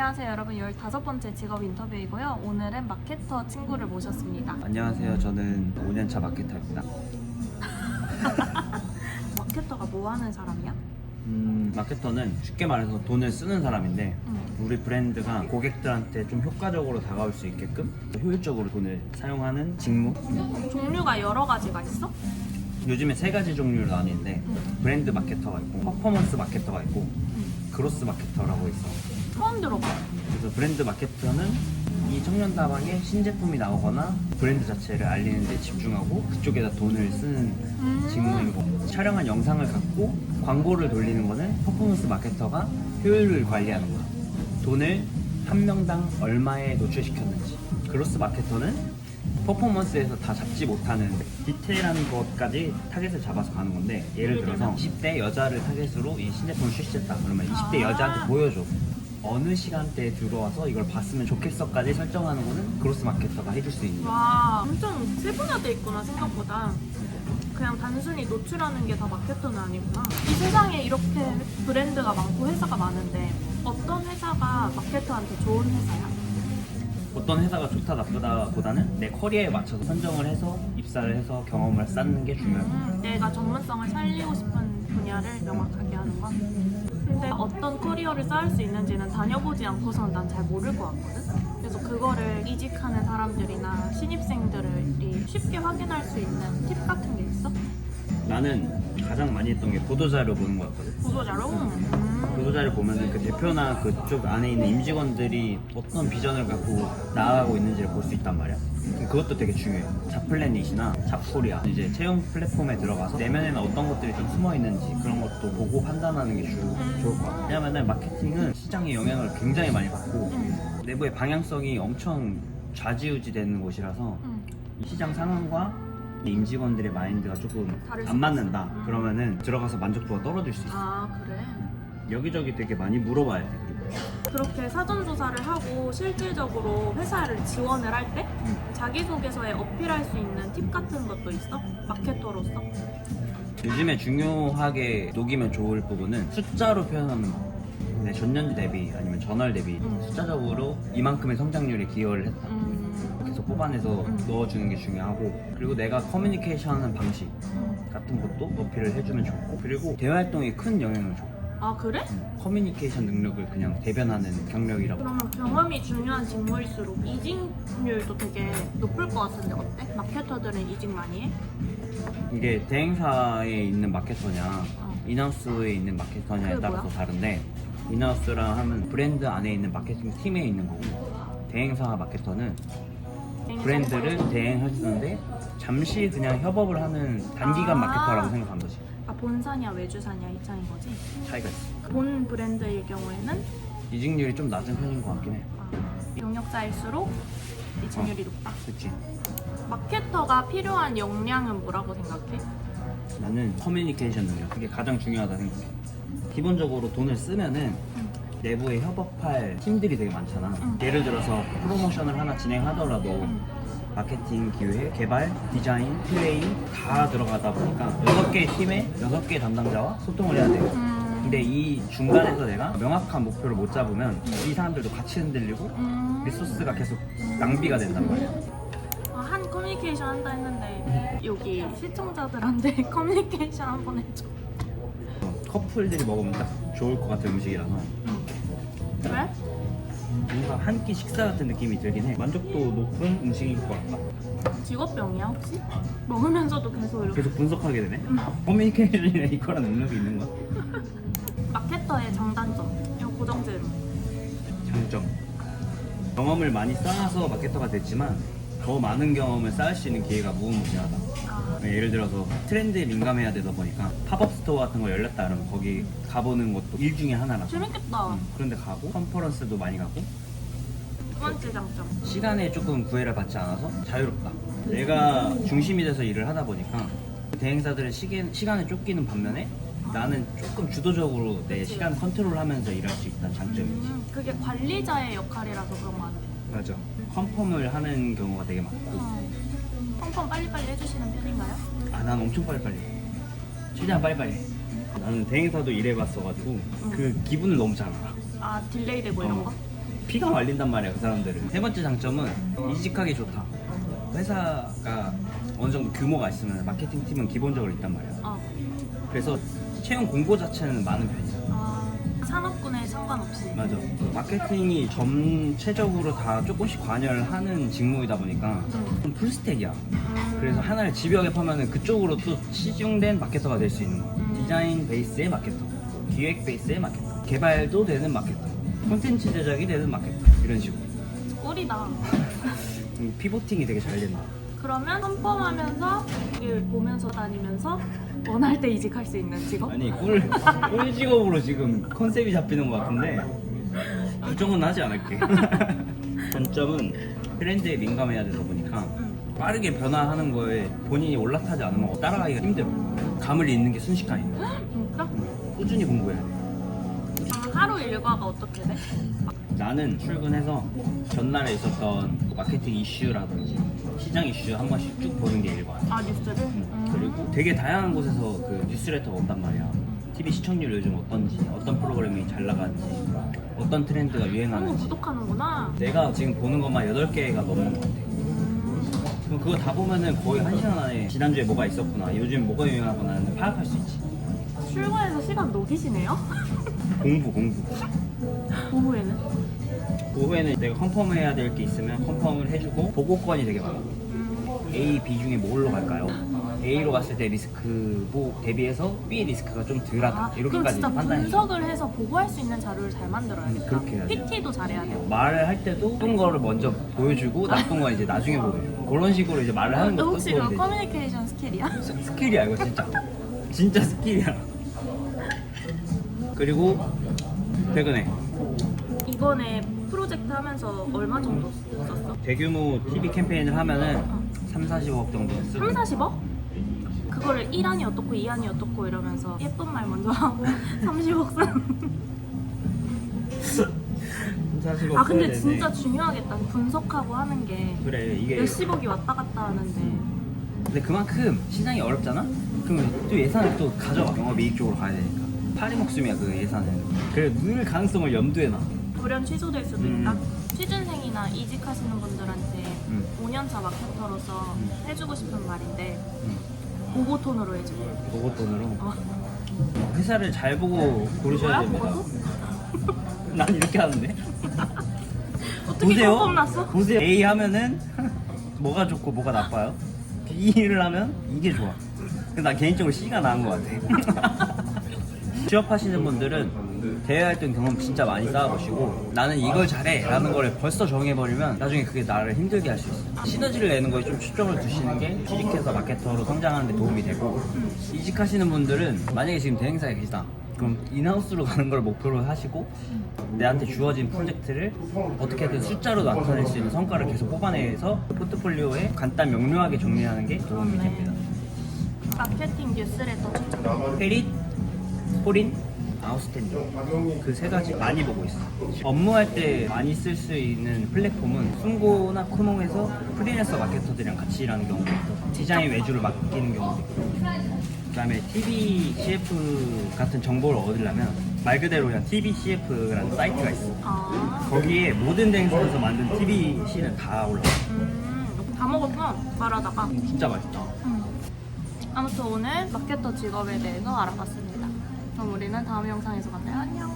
안녕하세요 여러분, 15번째 직업 인터뷰이고요. 오늘은 마케터 친구를 모셨습니다. 안녕하세요. 저는 5년차 마케터입니다. 마케터가 뭐 하는 사람이야? 마케터는 쉽게 말해서 돈을 쓰는 사람인데 우리 브랜드가 고객들한테 좀 효과적으로 다가올 수 있게끔 효율적으로 돈을 사용하는 직무? 종류가 여러 가지가 있어? 요즘에 3가지 종류로 나뉘는데 브랜드 마케터가 있고 퍼포먼스 마케터가 있고 그로스 마케터라고 있어. 처음 들어봐. 그래서 브랜드 마케터는 이 청년다방에 신제품이 나오거나 브랜드 자체를 알리는 데 집중하고 그쪽에다 돈을 쓰는 직무이고, 촬영한 영상을 갖고 광고를 돌리는 거는 퍼포먼스 마케터가 효율을 관리하는 거야. 돈을 한 명당 얼마에 노출시켰는지. 그로스 마케터는 퍼포먼스에서 다 잡지 못하는 디테일한 것까지 타겟을 잡아서 가는 건데, 예를 들어서 20대 여자를 타겟으로 이 신제품을 출시했다 그러면 20대 여자한테 보여줘. 어느 시간대에 들어와서 이걸 봤으면 좋겠어까지 설정하는 거는 그로스 마케터가 해줄 수 있는 거야. 와, 엄청 세분화돼 있구나 생각보다. 그냥 단순히 노출하는 게 다 마케터는 아니구나. 이 세상에 이렇게 브랜드가 많고 회사가 많은데 어떤 회사가 마케터한테 좋은 회사야? 어떤 회사가 좋다 나쁘다 보다는 내 커리어에 맞춰서 선정을 해서 입사를 해서 경험을 쌓는 게 중요하고, 내가 전문성을 살리고 싶은 분야를 명확하게 하는 거. 근데 어떤 커리어를 쌓을 수 있는지는 다녀보지 않고서는 난 잘 모를 것 같거든. 그래서 그거를 이직하는 사람들이나 신입생들이 쉽게 확인할 수 있는 팁 같은 게 있어? 나는 가장 많이 했던 게 보도자료 보는 거였거든. 보도자료? 보도자료 보면은 그 대표나 그쪽 안에 있는 임직원들이 어떤 비전을 갖고 나아가고 있는지를 볼 수 있단 말이야. 그것도 되게 중요해. 잡플래닛이나 잡코리아 이제 채용 플랫폼에 들어가서 내면에는 어떤 것들이 좀 숨어 있는지 그런 것도 보고 판단하는 게 좋을 것 같아. 왜냐면 마케팅은 시장의 영향을 굉장히 많이 받고 내부의 방향성이 엄청 좌지우지 되는 곳이라서 이 시장 상황과 임직원들의 마인드가 조금 안 맞는다 그러면은 들어가서 만족도가 떨어질 수 있어. 아, 그래? 여기저기 되게 많이 물어봐야 돼. 그렇게 사전조사를 하고 실질적으로 회사를 지원을 할 때 자기소개서에 어필할 수 있는 팁 같은 것도 있어? 마케터로서? 요즘에 중요하게 녹이면 좋을 부분은 숫자로 표현하는 거. 내 전년지 대비 아니면 전월 대비 숫자적으로 이만큼의 성장률에 기여를 했다. 계속 뽑아내서 넣어주는 게 중요하고, 그리고 내가 커뮤니케이션 하는 방식 같은 것도 어필을 해주면 좋고, 그리고 대활동에 큰 영향을 줘. 아, 그래? 커뮤니케이션 능력을 그냥 대변하는 경력이라고. 그러면 경험이 중요한 직무일수록 이직률도 되게 높을 것 같은데 어때? 마케터들은 이직 많이 해? 이게 대행사에 있는 마케터냐 인하우스에 있는 마케터냐에 그게 따라서 뭐야? 다른데, 인하우스랑 하면 브랜드 안에 있는 마케팅 팀에 있는 거고, 대행사 마케터는 브랜드를 대행해주는데 잠시 그냥 협업을 하는 단기간 마케터라고 생각하는 거지. 아, 본사냐 외주사냐 이 차인 거지? 차이가 있어. 본 브랜드일 경우에는 이직률이 좀 낮은 편인 것 같긴 해. 경력자일수록 이직률이 높다. 그치? 마케터가 필요한 역량은 뭐라고 생각해? 나는 커뮤니케이션 능력, 그게 가장 중요하다 생각해. 기본적으로 돈을 쓰면은 내부에 협업할 팀들이 되게 많잖아. 예를 들어서 프로모션을 하나 진행하더라도 마케팅, 기획, 개발, 디자인, 플레이 다 들어가다 보니까 6개의 팀에 6개의 담당자와 소통을 해야 돼요. 근데 이 중간에서 내가 명확한 목표를 못 잡으면 이 사람들도 같이 흔들리고 리소스가 계속 낭비가 된단 말이야. 한 커뮤니케이션 한다 했는데 여기 시청자들한테 커뮤니케이션 한번 해줘. 커플들이 먹으면 딱 좋을 것 같은 음식이라서 왜? 뭔가 한 끼 식사 같은 느낌이 들긴 해. 만족도 높은 음식일 것 같다. 직업병이야 혹시? 먹으면서도 계속 이렇게 계속 분석하게 되네. 커뮤니케이션이나 이거랑 능력이 있는 거야. 마케터의 장단점 이거 고정제로. 장점. 경험을 많이 쌓아서 마케터가 됐지만 더 많은 경험을 쌓을 수 있는 기회가 무궁무진하다. 예를 들어서 트렌드에 민감해야 되다 보니까 팝업 스토어 같은 거 열렸다 그러면 거기 가보는 것도 일 중에 하나라서. 재밌겠다. 그런데 가고 컨퍼런스도 많이 가고 두 번째 장점. 시간에 조금 구애를 받지 않아서 자유롭다. 내가 중심이 돼서 일을 하다 보니까 대행사들은 시간에 쫓기는 반면에 나는 조금 주도적으로 내 시간 컨트롤하면서 일할 수 있다는 장점이지. 그게 관리자의 역할이라서 그런 거 아니야? 맞아. 컨펌을 하는 경우가 되게 많고. 펌펌 빨리빨리 해주시는 편인가요? 아, 난 엄청 빨리빨리 해. 최대한 빨리빨리 해. 나는 대행사도 일해봤어가지고 그 기분을 너무 잘 알아. 딜레이 되고 이런 거? 피가 말린단 말이야 그 사람들은. 세 번째 장점은 이직하기 좋다. 회사가 어느 정도 규모가 있으면 마케팅 팀은 기본적으로 있단 말이야. 그래서 채용 공고 자체는 많은 편이야. 산업군에 상관없이. 맞아. 마케팅이 전체적으로 다 조금씩 관여를 하는 직무이다 보니까 좀 풀스택이야. 그래서 하나를 집요하게 파면은 그쪽으로 또 치중된 마케터가 될 수 있는 거. 디자인 베이스의 마케터, 기획 베이스의 마케터, 개발도 되는 마케터, 콘텐츠 제작이 되는 마케터, 이런 식으로. 꿀이다. 피보팅이 되게 잘 된다. 그러면 펌펌하면서 일 보면서 다니면서 원할 때 이직할 수 있는 직업? 아니 꿀 직업으로 지금 컨셉이 잡히는 것 같은데 부정은 하지 않을게. 단점은 트렌드에 민감해야 되다 보니까 빠르게 변화하는 거에 본인이 올라타지 않으면 따라가기가 힘들어. 감을 잃는 게 순식간이야. 진짜? 꾸준히 공부해야 돼. 하루 일과가 어떻게 돼? 나는 출근해서 전날에 있었던 마케팅 이슈라든지 시장 이슈 한 번씩 쭉 보는 게 일과야. 뉴스를? 그리고 되게 다양한 곳에서 그 뉴스레터가 온단 말이야. TV 시청률 요즘 어떤지, 어떤 프로그램이 잘 나가는지, 어떤 트렌드가 유행하는지. 구독하는구나. 내가 지금 보는 것만 8개가 넘는 것 같아. 그럼 그거 다 보면은 거의 1시간 안에 지난주에 뭐가 있었구나, 요즘 뭐가 유행하구나는 파악할 수 있지. 출근해서 시간 녹이시네요? 공부. 오후에는? 오후에는 내가 컨펌 해야 될 게 있으면 컨펌을 해주고 보고권이 되게 많아. A, B 중에 뭘로 갈까요? A로 갔을 때 리스크 대비해서 B 리스크가 좀 덜하다. 그럼 이렇게까지 진짜 판단해. 분석을 해서 보고할 수 있는 자료를 잘 만들어야겠다. 그렇게 해야지. PT도 잘해야 돼요. 말을 할 때도 나쁜 거를 먼저 보여주고 나쁜 건 이제 나중에 보여주고 그런 식으로 이제 말을 하는 것도 혹시 도움이 이거 되지. 커뮤니케이션 스킬이야? 스킬이야 이거 진짜. 진짜 스킬이야. 그리고 퇴근해. 이번에 프로젝트 하면서 얼마 정도 썼어? 대규모 TV 캠페인을 하면은 3, 40억 정도 쓰고 3, 40억? 그거를 1안이 어떻고 2안이 어떻고 이러면서 예쁜 말 먼저 하고 30억 쓰는 40억 아 근데 써야 되네. 진짜 중요하겠다. 분석하고 하는 게 그래 이게 몇십억이 왔다 갔다 하는데 근데 그만큼 시장이 어렵잖아? 그러면 또 예산을 또 가져와. 영업이익 쪽으로 가야 되니까 파리 목숨이야 그 예산은. 그래 늘 가능성을 염두에 놔. 불연 취소될 수도 있다. 취준생이나 이직하시는 분들한테 5년차 마케터로서 해주고 싶은 말인데 보고톤으로 해줘. 보고돈으로 어. 회사를 잘 보고 고르셔야 뭐야? 됩니다. 보고도? 난 이렇게 하는데. 어떻게 컨펌 났어? 보세요. A 하면은 뭐가 좋고 뭐가 나빠요. B를 하면 이게 좋아. 근데 난 개인적으로 C가 나은 것 같아. 취업하시는 분들은 대외활동 경험 진짜 많이 쌓아보시고 나는 이걸 잘해 라는 걸 벌써 정해버리면 나중에 그게 나를 힘들게 할 수 있어. 시너지를 내는 거에 좀 초점을 두시는 게 취직해서 마케터로 성장하는 데 도움이 되고 이직하시는 분들은 만약에 지금 대행사에 계시다 그럼 인하우스로 가는 걸 목표로 하시고 내한테 주어진 프로젝트를 어떻게든 숫자로 나타낼 수 있는 성과를 계속 뽑아내서 포트폴리오에 간단 명료하게 정리하는 게 도움이 됩니다. 마케팅 뉴스레터 추천. 페릿, 포린, 아웃스탠딩 그 세 가지 많이 보고 있어. 업무할 때 많이 쓸 수 있는 플랫폼은 숨고나 코몽에서 프리랜서 마케터들이랑 같이 일하는 경우도 있고 디자인 외주를 맡기는 경우도 있고 그 다음에 TV CF 같은 정보를 얻으려면 말 그대로 그냥 TV CF라는 사이트가 있어. 거기에 모든 대행사에서 만든 TV 씬은 다 올라와. 다 먹었어 말하다가. 진짜 맛있다. 아무튼 오늘 마케터 직업에 대해서 알아봤습니다. 그럼 우리는 다음 영상에서 만나요. 안녕.